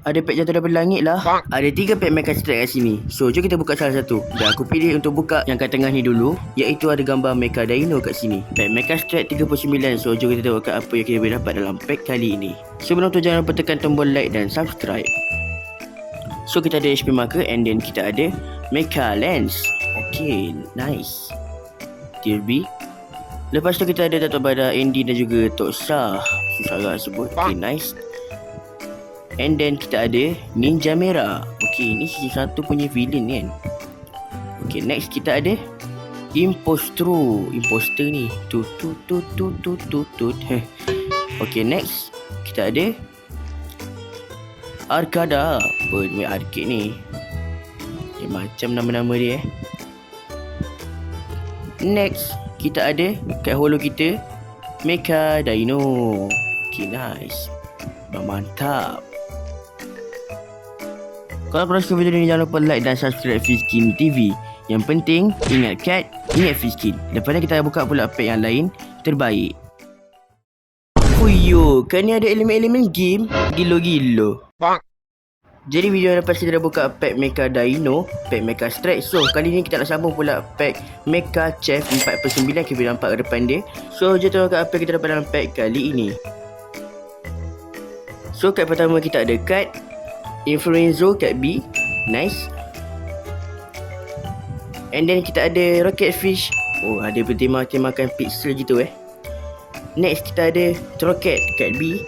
Ada pack jatuh daripada langit lah. Ada 3 pack Mecha Strike kat sini. So, jom kita buka salah satu. Dan aku pilih untuk buka yang kat tengah ni dulu, iaitu ada gambar Mecha Dino kat sini. Pack Mecha Strike 39. So, jom kita tengok kat apa yang kita boleh dapat dalam pack kali ini. Sebelum tu, jangan lupa tekan tombol like dan subscribe. So, kita ada HP marker and then kita ada Mecha Lens. Okay, nice. Tier B. Lepas tu kita ada Datuk Badar, Andy dan juga Tok Shah. Susah agak sebut. Okay, nice. And then kita ada Ninja Merah. Okay, ni season 1 punya villain kan. Okay, next kita ada Impostro. Imposter ni. Tut. Okay, next kita ada Arkada. Apa ni arcade ni? Okay, macam nama-nama dia Next kita ada kat holo kita Mecha Dino. Okay, nice. Mantap. Kalau korang suka video ni, jangan lupa like dan subscribe Fizkin TV. Yang penting, ingat cat, ingat Fizkin. Lepas ni kita buka pula pack yang lain terbaik. Fuyo, kan ni ada elemen-elemen game gilo-gilo. Jadi video yang lepas kita dah buka pack Mecha Dino, pack Mecha Strike. So kali ni kita nak sambung pula pack Mecha Chef 4/9. Kita boleh nampak ke depan dia. So jom tengok apa kita dapat dalam pack kali ini. So kat pertama kita ada kad Influenzo kat B. Nice. And then kita ada Rocket Fish. Oh, ada bertema-temakan pixel gitu Next kita ada Trocket kat B.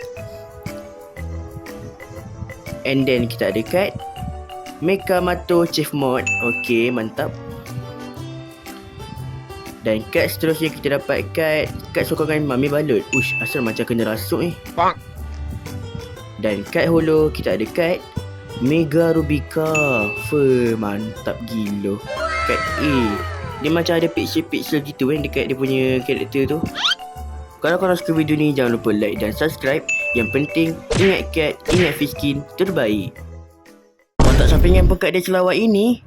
And then kita ada kad Mecha Mato Chief Mod. Okay, mantap. Dan kad seterusnya kita dapat kad sokongan Mami Balut. Ush, asal macam kena rasuk ni. Dan kad holo kita ada kad Mega Rubika. Mantap gila. Kad A. Dia macam ada pixel-pixel gitu dekat dia punya karakter tu. Kalau korang suka video ni, jangan lupa like dan subscribe. Yang penting, ingat cat, ingat Fizkin terbaik. Kontak sampingan pun kat dia selawat ini.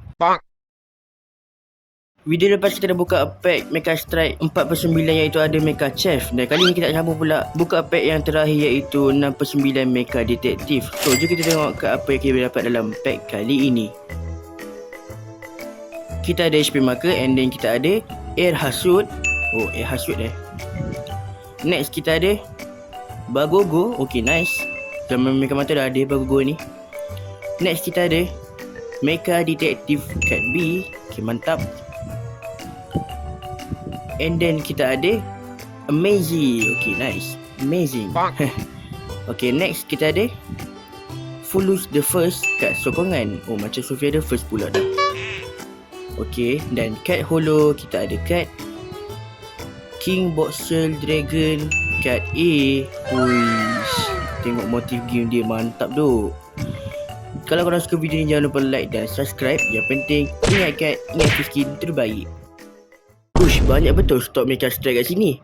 Video lepas kita dah buka pack Mecha Strike 4/9 iaitu ada Mecha Chef. Dan kali ni kita nak sambung pula buka pack yang terakhir iaitu 6/9 Mecha Detective. So jom kita tengok ke apa yang kita dapat dalam pack kali ini. Kita ada HP marker and then kita ada Air Hasud. Oh, Air Hasud Next kita ada Bagogo. Okay, nice. Zaman Mecha Mata dah ada Bagogo ni. Next kita ada Mecha Detective kat B. Okay, mantap. And then kita ada Amazing. Okay, nice. Amazing. Okay, next kita ada Fulus the First kat sokongan. Oh, macam Sofia the First pula dah. Okay, dan kat holo kita ada kat King Boxel Dragon kat A. Uish, tengok motif game dia mantap tu. Kalau korang suka video ni, jangan lupa like dan subscribe. Yang penting, ingat kat, ingat Fizkin terbaik. Ush, banyak betul stok Mecha Strike kat sini.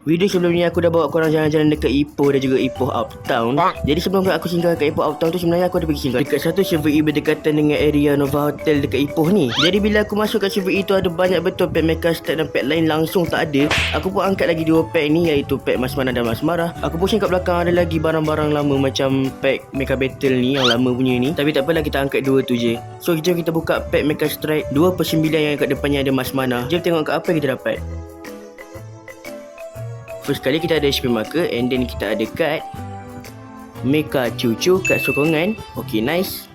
Video sebelum ni aku dah bawa korang jalan-jalan dekat Ipoh dan juga Ipoh Uptown. Jadi sebelum aku singgah kat Ipoh Uptown tu, sebenarnya aku ada pergi singgah dekat satu server E berdekatan dengan area Nova Hotel dekat Ipoh ni. Jadi bila aku masuk kat server E tu, ada banyak betul pack Mecha Strike dan pack lain langsung tak ada. Aku pun angkat lagi 2 pack ni, iaitu pack Mas Mana dan Mas Marah. Aku pusing kat belakang ada lagi barang-barang lama macam pack Mecha Battle ni yang lama punya ni. Tapi tak apalah, kita angkat 2 tu je. So jom kita buka pack Mecha Strike 2/9 yang kat depannya ada Mas Mana. Jom tengok kat apa yang kita dapat. First kali kita ada HP marker and then kita ada kad Mecha Cucu kat sokongan. Okay, nice.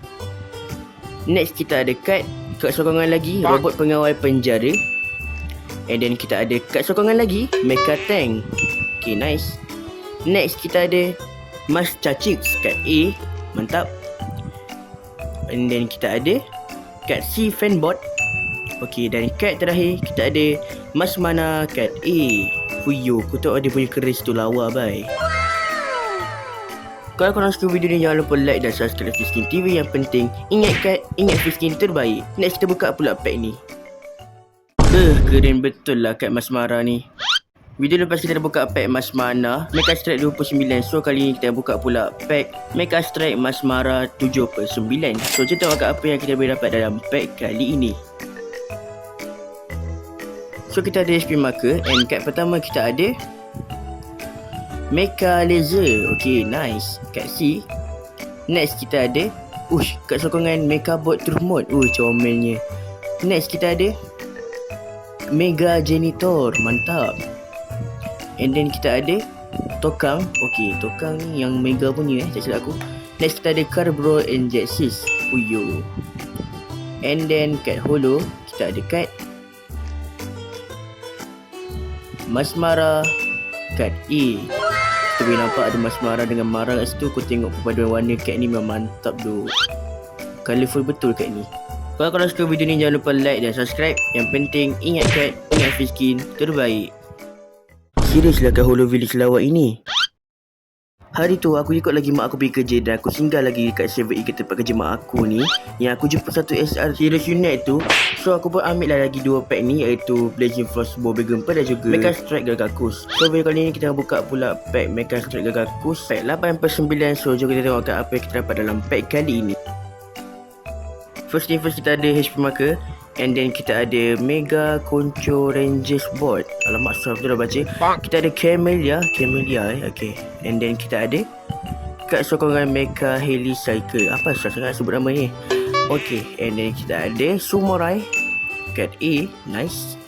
Next kita ada kad kat sokongan lagi Robot Pengawal Penjara. And then kita ada kad sokongan lagi Mecha Tank. Okay, nice. Next kita ada Mas Cacik kat A. Mantap. And then kita ada kad C Fanbot. Okay, dan kad terakhir kita ada Mas Mana kat A. Fuyo, aku tahu dia punya keris tu lawa, bye. Kalau korang suka video ni, jangan lupa like dan subscribe Fizkin TV. Yang penting, ingat kat, ingat Fizkin terbaik. Next kita buka pula pack ni. Keren betul lah kat Mas Marah ni. Video lepas kita dah buka pack Mas Mana Mecha Strike 29. So kali ni kita buka pula pack Mecha Strike Mas Marah 7/9. So kita tengok kat apa yang kita boleh dapat dalam pack kali ini. So kita ada HP marker and kat pertama kita ada Mecha Laser. Okay, nice. Kat C Next kita ada kat sokongan Megabot True Mode. Comelnya. Next kita ada Mega Janitor. Mantap. And then kita ada Tokang. Tokang ni yang Mega punya tak silap aku. Next kita ada Carbro and Jetsis. Uyo. And then kat holo kita ada kat Masmara kat A. Kita boleh nampak ada Masmara dengan Mara kat situ. Kau tengok perpaduan warna kat ni memang mantap doh. Colourful betul kat ni. Kalau korang suka video ni jangan lupa like dan subscribe. Yang penting ingat kat, ingat free skin terbaik. Serius lah kat Holo Village lawak ini. Hari tu aku ikut lagi mak aku pergi kerja dan aku singgah lagi dekat 7E ke tempat kerja mak aku ni, yang aku jumpa satu SR Serious Unit tu. So aku pun ambil lah lagi 2 pack ni, iaitu Blazing Frostbow Begumpa dan juga Mecha Strike Gagakus. So video kali ni kita buka pula pack Mecha Strike Gagakus pack 8/9. So jom kita tengok apa yang kita dapat dalam pack kali ini. First thing first, kita ada HP marker. And then kita ada Mega Concho Rangers Board. Alamak, susah betul dah baca. Kita ada Camellia. Okay. And then kita ada kat sokongan Mecha Helicycle. Apa susah sangat sebut nama ni. Okay. And then kita ada Sumorai kat A. Nice.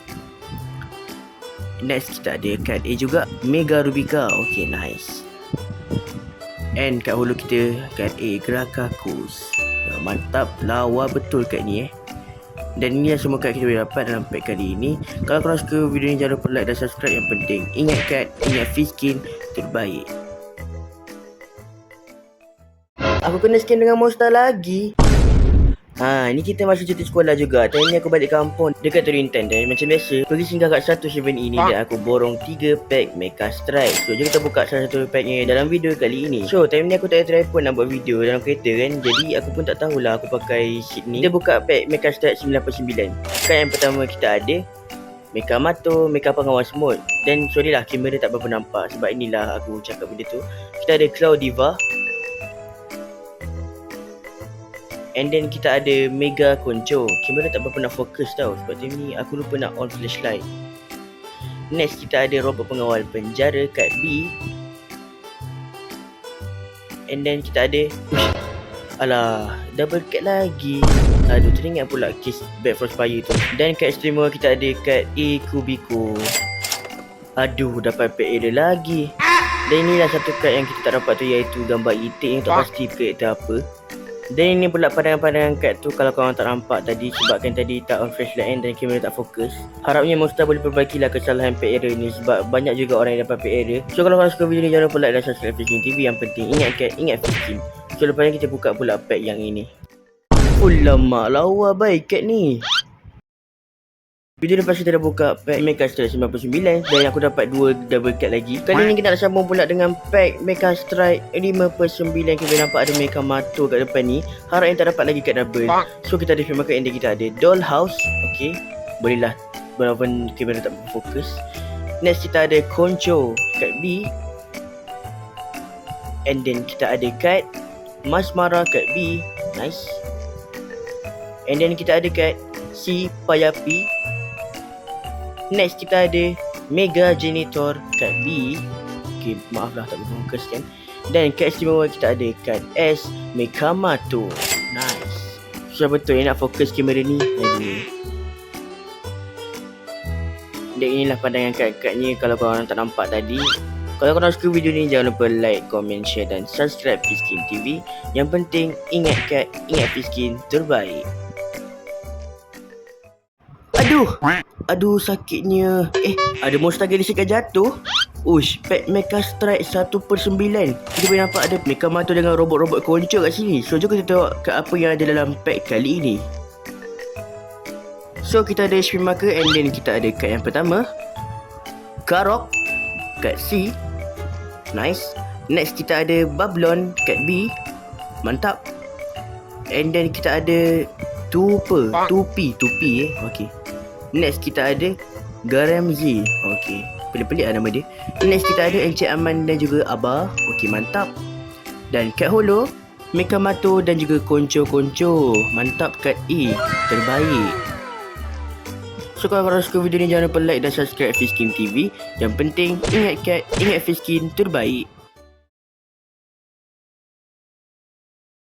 Next kita ada kat A juga Mega Rubica. Okay, nice. And kat hulu kita kat A Grakakus. Mantap, lawa betul kat ni Dan ini semua kad kita boleh dapat dalam pack kali ini. Kalau korang suka video ni jangan lupa like dan subscribe. Yang penting ingat kad, ingat free skin terbaik. Aku kena skin dengan monster lagi. Ni kita masih cuti sekolah juga. Time ni aku balik kampung dekat Turintan. Dan macam biasa pergi singgah kat 7 ini dan aku borong 3 pack Mecha Strike. So jom kita buka salah satu packnya dalam video kali ini. So time ni aku tak ada tripod nak buat video dalam kereta kan. Jadi aku pun tak tahulah aku pakai sheet ni. Kita buka pack Mecha Strike 9/9. Kan yang pertama kita ada Mecha Mato, Mecha Pengawas Mode. Dan sorry lah kamera tak berapa nampak, sebab inilah aku cakap benda tu. Kita ada Cloud Diva. And then kita ada Mega Concho. Kamera tak berapa nak fokus tau, sebab time ni aku lupa nak on flashlight. Next kita ada Robot Pengawal Penjara kat B. And then kita ada double cat lagi. Aduh, teringat pula case Bad Frostfire tu. Dan kat streamer kita ada kat A Kubiko. Aduh, dapat pack area lagi. Dan inilah satu kad yang kita tak dapat tu, iaitu gambar itik yang tak pasti karakter apa. Dan ini pula pandangan-pandangan kad tu kalau korang tak nampak tadi, sebabkan tadi tak on flashlight dan kamera tak fokus. Harapnya Monster boleh perbaikilah kesalahan pack error ni, sebab banyak juga orang yang dapat pack error. So kalau korang suka video ni jangan lupa like dan subscribe Fishing TV. Yang penting ingat kad, ingat fishing. So lepas ni kita buka pula pack yang ini. Ulamak, lawa baik kad ni. Video lepas kita dah buka pack Mecha Strike 99 dan aku dapat 2 double card lagi. Kali ni kita nak sambung pula dengan pack Mecha Strike 5/9. Kita nampak ada Mecha Mato kat depan ni. Harap yang tak dapat lagi card double. So kita ada film makan, and kita ada Dollhouse. Okay, bolehlah walaupun kamera tak fokus. Next kita ada Concho kat B. And then kita ada kat Masmara kat B. Nice. And then kita ada kat C Payapi. Next kita ada Mega Janitor kat B. Okay, maaf lah tak boleh fokus kan. Dan kat istimewa kita ada kat S Mecha Mato. Nice. Susah betul nak fokus kamera ni. Dan inilah pandangan kad-kadnya kalau korang tak nampak tadi. Kalau korang suka video ni jangan lupa like, comment, share dan subscribe Fishkin TV. Yang penting ingat kad, ingat Fishkin terbaik. Aduh sakitnya. Ada monster galaxy kat jatuh. Ush, pack Mecha Strike 1/9. Kita boleh nampak ada Mecha Mato dengan robot-robot Concho kat sini. So jom kita tengok kat apa yang ada dalam pack kali ini. So kita ada HP marker, and then kita ada kat yang pertama Karok kat C. Nice. Next kita ada Babylon kat B. Mantap. And then kita ada Tupi. Okay. Next kita ada Garamzi. Okay, pelik-pelik lah nama dia. Next kita ada Encik Aman dan juga Abah. Okay, mantap. Dan kat holo Mecha Mato dan juga Concho. Mantap kat E. Terbaik. So kalau korang suka video ni jangan lupa like dan subscribe Fishkin TV. Yang penting ingat kat, ingat Fishkin terbaik.